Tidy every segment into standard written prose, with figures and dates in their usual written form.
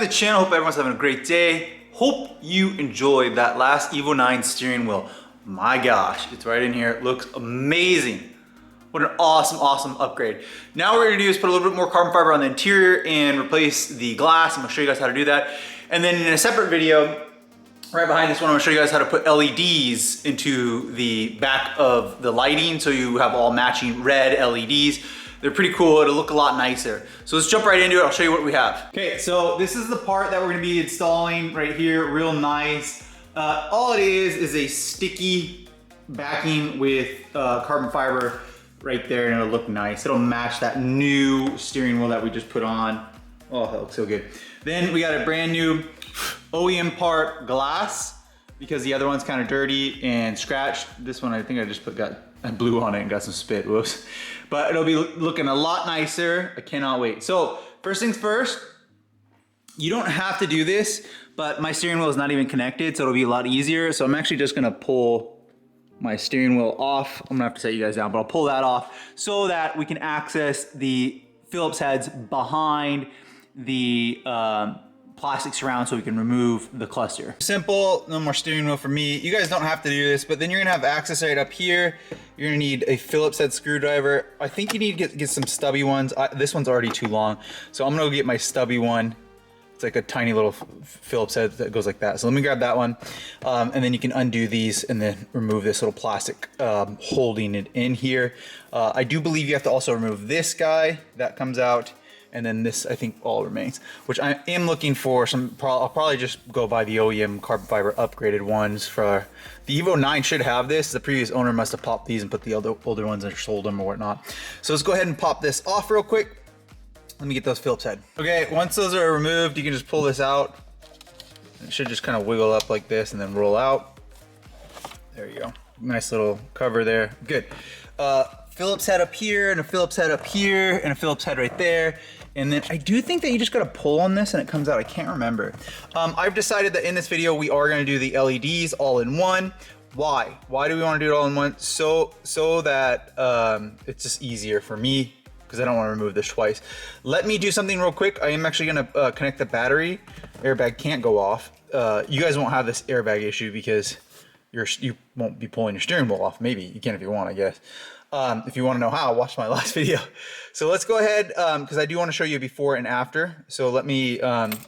to the channel. Hope everyone's having a great day. Hope you enjoyed that last Evo 9 steering wheel. My gosh, it's right in here. It looks amazing. What an awesome, awesome upgrade. Now what we're gonna do is put a little bit more carbon fiber on the interior and replace the glass. I'm gonna show you guys how to do that. And then in a separate video, right behind this one, I'm gonna show you guys how to put LEDs into the back of the lighting so you have all matching red LEDs. They're pretty cool, it'll look a lot nicer. So let's jump right into it, I'll show you what we have. Okay, so this is the part that we're gonna be installing right here, real nice. All it is a sticky backing with carbon fiber right there, and it'll look nice. It'll match that new steering wheel that we just put on. Oh, that looks so good. Then we got a brand new OEM part glass because the other one's kind of dirty and scratched. This one I think I just I blew on it and got some spit, whoops. But it'll be looking a lot nicer. I cannot wait. So first things first, you don't have to do this, but my steering wheel is not even connected, so it'll be a lot easier. So I'm actually just gonna pull my steering wheel off. I'm gonna have to set you guys down, but I'll pull that off so that we can access the Phillips heads behind the plastic surround so we can remove the cluster. Simple, no more steering wheel for me. You guys don't have to do this, but then you're gonna have access right up here. You're gonna need a Phillips head screwdriver. I think you need to get some stubby ones. This one's already too long, so I'm gonna go get my stubby one. It's like a tiny little Phillips head that goes like that. So let me grab that one, and then you can undo these and then remove this little plastic holding it in here. I do believe you have to also remove this guy that comes out. And then this, I think, all remains, which I am looking for some, I'll probably just go buy the OEM carbon fiber upgraded ones. For the Evo 9 should have this. The previous owner must have popped these and put the older ones and sold them or whatnot. So let's go ahead and pop this off real quick. Let me get those Phillips head. Okay, once those are removed, you can just pull this out. It should just kind of wiggle up like this and then roll out. There you go. Nice little cover there. Good. Phillips head up here, and a Phillips head up here, and a Phillips head right there. And then I do think that you just gotta pull on this and it comes out. I can't remember. I've decided that in this video, we are gonna do the LEDs all in one. Why? Why do we wanna do it all in one? So that it's just easier for me because I don't wanna remove this twice. Let me do something real quick. I am actually gonna connect the battery. Airbag can't go off. You guys won't have this airbag issue because you won't be pulling your steering wheel off. Maybe you can if you want, I guess. If you want to know how, watch my last video. So let's go ahead, because I do want to show you before and after. So let me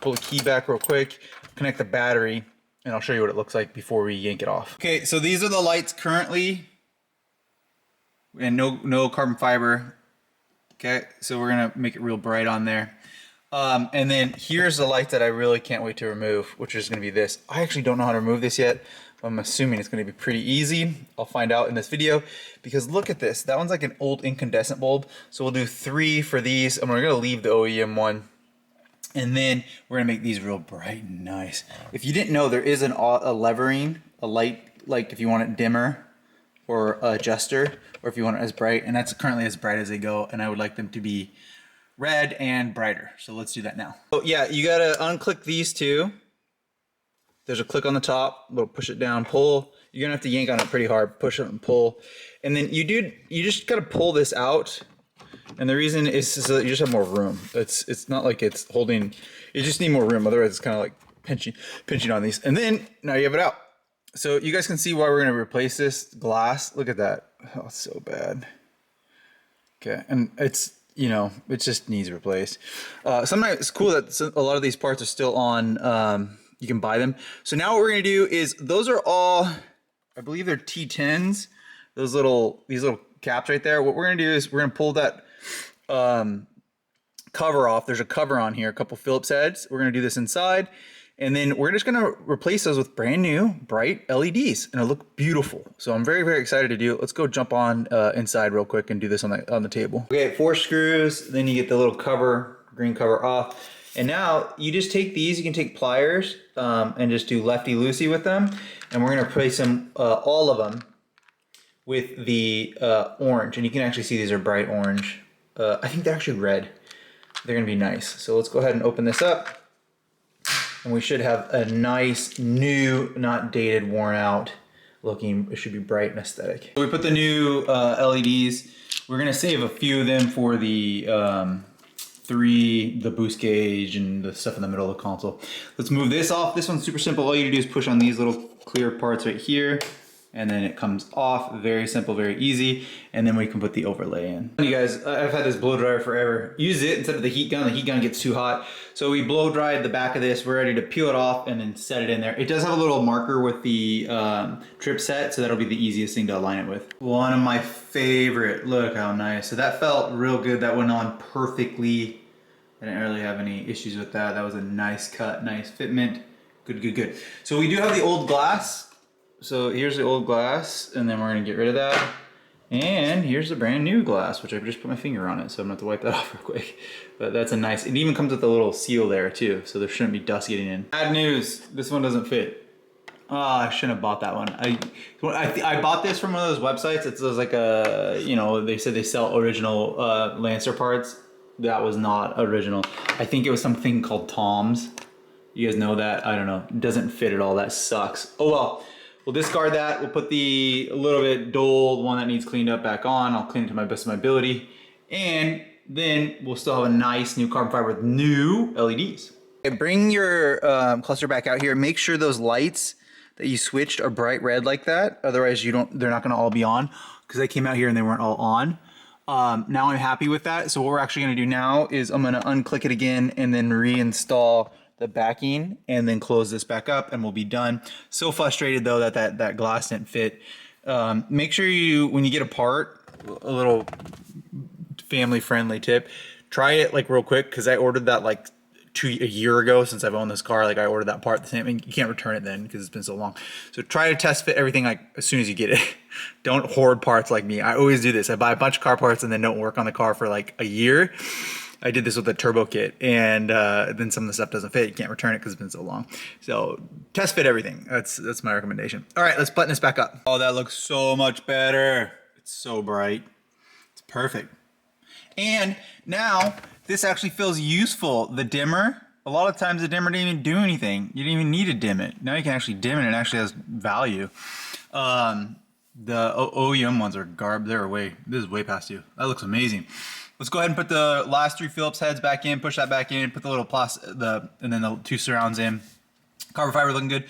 pull the key back real quick, connect the battery, and I'll show you what it looks like before we yank it off. Okay, so these are the lights currently, and no carbon fiber. Okay, so we're gonna make it real bright on there. And then here's the light that I really can't wait to remove, which is gonna be this. I actually don't know how to remove this yet. I'm assuming it's gonna be pretty easy. I'll find out in this video, because look at this. That one's like an old incandescent bulb. So we'll do 3 for these. And we're gonna leave the OEM one. And then we're gonna make these real bright and nice. If you didn't know, there is a levering, a light, like if you want it dimmer or adjuster, or if you want it as bright, and that's currently as bright as they go. And I would like them to be red and brighter. So let's do that now. So yeah, you gotta unclick these two. There's a click on the top, little push it down, pull. You're gonna have to yank on it pretty hard, push it and pull. And then you just gotta pull this out. And the reason is so that you just have more room. It's not like it's holding, you just need more room. Otherwise it's kind of like pinching on these. And then now you have it out. So you guys can see why we're gonna replace this glass. Look at that, oh, it's so bad. Okay, and it's, you know, it just needs replaced. Sometimes it's cool that a lot of these parts are still on, you can buy them. So now what we're gonna do is, those are all, I believe they're T10s. These little caps right there. What we're gonna do is we're gonna pull that cover off. There's a cover on here, a couple Phillips heads. We're gonna do this inside. And then we're just gonna replace those with brand new bright LEDs, and it'll look beautiful. So I'm very, very excited to do it. Let's go jump on inside real quick and do this on the table. Okay, 4 screws, then you get the little cover, green cover off. And now you just take these, you can take pliers and just do lefty-loosey with them. And we're gonna replace them, all of them, with the orange. And you can actually see these are bright orange. I think they're actually red. They're gonna be nice. So let's go ahead and open this up. And we should have a nice, new, not dated, worn out looking, it should be bright and aesthetic. So we put the new LEDs. We're gonna save a few of them for the 3, the boost gauge, and the stuff in the middle of the console. Let's move this off. This one's super simple. All you do is push on these little clear parts right here, and then it comes off. Very simple, very easy. And then we can put the overlay in. You guys, I've had this blow dryer forever. Use it instead of the heat gun. The heat gun gets too hot. So we blow dried the back of this. We're ready to peel it off and then set it in there. It does have a little marker with the trip set, so that'll be the easiest thing to align it with. One of my favorite. Look how nice. So that felt real good. That went on perfectly. I didn't really have any issues with that. That was a nice cut, nice fitment. Good, good, good. So we do have the old glass. So here's the old glass, and then we're gonna get rid of that. And here's the brand new glass, which I just put my finger on it, so I'm gonna have to wipe that off real quick. But that's a nice, it even comes with a little seal there too, so there shouldn't be dust getting in. Bad news, this one doesn't fit. Oh, I shouldn't have bought that one. I bought this from one of those websites. It's like a, you know, they said they sell original Lancer parts. That was not original. I think it was something called Tom's. You guys know that? I don't know. It doesn't fit at all. That sucks. Oh well. We'll discard that. We'll put the a little bit dull one that needs cleaned up back on. I'll clean it to my best of my ability. And then we'll still have a nice new carbon fiber with new LEDs. Okay, bring your cluster back out here. Make sure those lights that you switched are bright red like that. Otherwise they're not gonna all be on, because they came out here and they weren't all on. Now I'm happy with that. So what we're actually gonna do now is I'm gonna unclick it again and then reinstall the backing and then close this back up and we'll be done. So frustrated though that glass didn't fit. Make sure you, when you get a part, a little family friendly tip, try it like real quick, because I ordered that like a year ago. Since I've owned this car, like I ordered that part the same. I mean, you can't return it then because it's been so long. So try to test fit everything like as soon as you get it. Don't hoard parts like me. I always do this. I buy a bunch of car parts and then don't work on the car for like a year. I did this with the turbo kit, and then some of the stuff doesn't fit. You can't return it because it's been so long. So test fit everything. That's my recommendation. All right, let's button this back up. Oh, that looks so much better. It's so bright. It's perfect. And now this actually feels useful. The dimmer, a lot of times the dimmer didn't even do anything. You didn't even need to dim it. Now you can actually dim it and it actually has value. The OEM ones are garb. This is way past you. That looks amazing. Let's go ahead and put the last 3 Phillips heads back in, push that back in, put the little and then the 2 surrounds in. Carbon fiber looking good.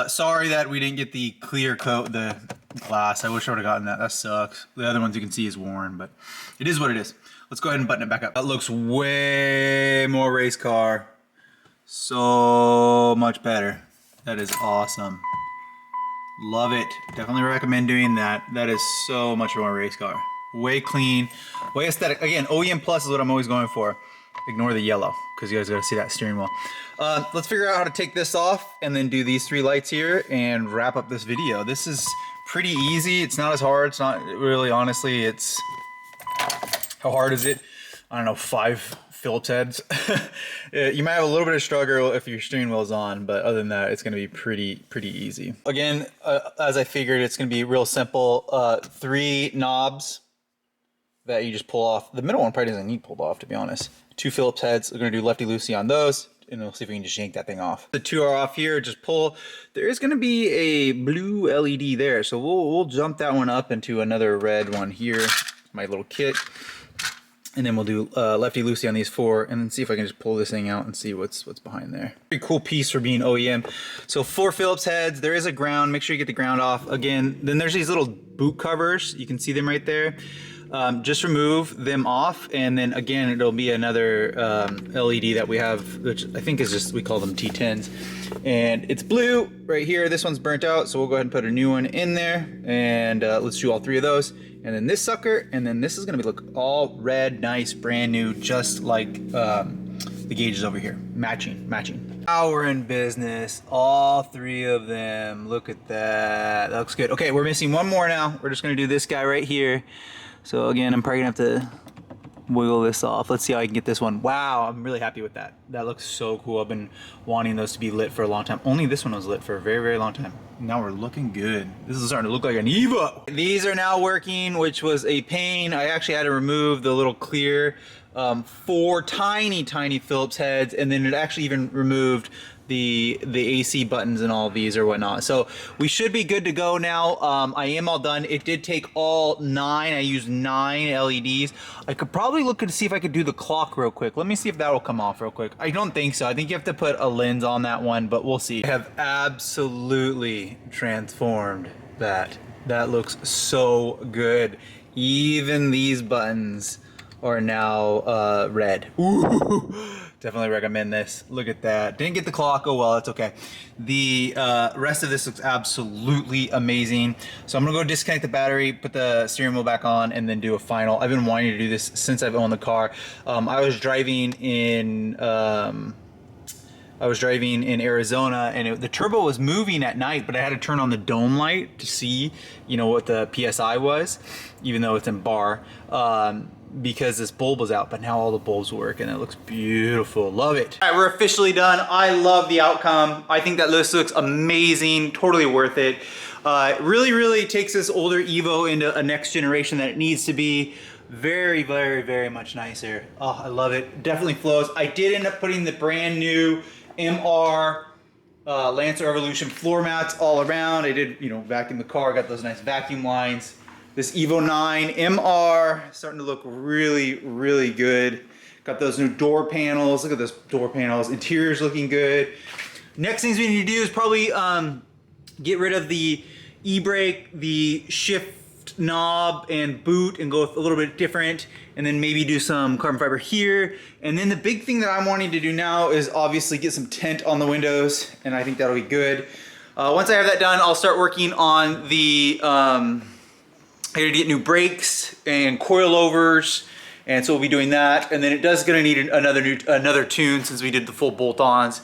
Sorry that we didn't get the clear coat, the glass. I wish I would have gotten that. That sucks. The other ones you can see is worn, but it is what it is. Let's go ahead and button it back up. That looks way more race car. So much better. That is awesome. Love it. Definitely recommend doing that. That is so much more race car. Way clean, way aesthetic. Again, OEM Plus is what I'm always going for. Ignore the yellow, because you guys gotta see that steering wheel. Let's figure out how to take this off and then do these 3 lights here and wrap up this video. This is pretty easy. It's not as hard. It's not really, honestly, it's, how hard is it? I don't know, 5 Phillips heads. You might have a little bit of struggle if your steering wheel's on, but other than that, it's gonna be pretty easy. Again, as I figured, it's gonna be real simple. 3 knobs that you just pull off. The middle one probably doesn't need pulled off, to be honest. 2 Phillips heads. We're gonna do lefty-loosey on those, and we'll see if we can just yank that thing off. The 2 are off here, just pull. There is gonna be a blue LED there, so we'll jump that one up into another red one here, my little kit. And then we'll do lefty-loosey on these 4, and then see if I can just pull this thing out and see what's behind there. Pretty cool piece for being OEM. So 4 Phillips heads, there is a ground, make sure you get the ground off. Again, then there's these little boot covers, you can see them right there. Just remove them off, and then again it'll be another LED that we have, which I think is just, we call them T10s, and it's blue right here. This one's burnt out, so we'll go ahead and put a new one in there, and let's do all 3 of those, and then this sucker, and then this is gonna be look all red, nice, brand new, just like the gauges over here, matching. Now we're in business, all 3 of them. Look at that, that looks good. Okay, we're missing one more now. We're just gonna do this guy right here. So again, I'm probably gonna have to wiggle this off. Let's see how I can get this one. Wow, I'm really happy with that. That looks so cool. I've been wanting those to be lit for a long time. Only this one was lit for a very long time. Now we're looking good. This is starting to look like an Evo. These are now working, which was a pain. I actually had to remove the little clear 4 tiny Phillips heads, and then it actually even removed the AC buttons and all of these or whatnot. So we should be good to go now. I am all done. It did take all 9. I used 9 LEDs. I could probably look to see if I could do the clock real quick. Let me see if that will come off real quick. I don't think so. I think you have to put a lens on that one, but we'll see. I have absolutely transformed that. That looks so good. Even these buttons are now red. Ooh. Definitely recommend this. Look at that. Didn't get the clock. Oh well, that's okay. The rest of this looks absolutely amazing. So I'm gonna go disconnect the battery, put the steering wheel back on, and then do a final. I've been wanting to do this since I've owned the car. I was driving in Arizona, and the turbo was moving at night, but I had to turn on the dome light to see, you know, what the PSI was, even though it's in bar. Because this bulb was out, but now all the bulbs work and it looks beautiful. Love it. All right, we're officially done. I love the outcome. I think that this looks amazing, totally worth it. It really takes this older Evo into a next generation that it needs to be. Very much nicer. Oh, I love it. Definitely flows. I did end up putting the brand new MR Lancer Evolution floor mats all around. I did, you know, vacuum the car, got those nice vacuum lines. This Evo 9 MR starting to look really good. Got those new door panels. Look at those door panels. Interior's looking good. Next things we need to do is probably get rid of the e-brake, the shift knob and boot, and go with a little bit different, and then maybe do some carbon fiber here. And then the big thing that I'm wanting to do now is obviously get some tint on the windows, and I think that'll be good. Once I have that done, I'll start working on the I gotta get new brakes and coilovers, and so we'll be doing that. And then it does gonna need another tune since we did the full bolt-ons.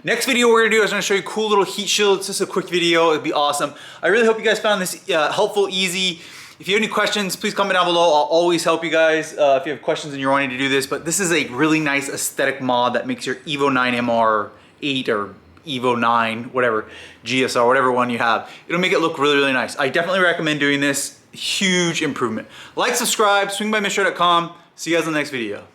Next video we're gonna do is gonna show you cool little heat shields. Just a quick video, it'd be awesome. I really hope you guys found this helpful, easy. If you have any questions, please comment down below. I'll always help you guys if you have questions and you're wanting to do this. But this is a really nice aesthetic mod that makes your Evo 9 MR 8 or Evo 9, whatever, GSR, whatever one you have. It'll make it look really nice. I definitely recommend doing this. Huge improvement. Like, subscribe, swingbymitch.com. See you guys in the next video.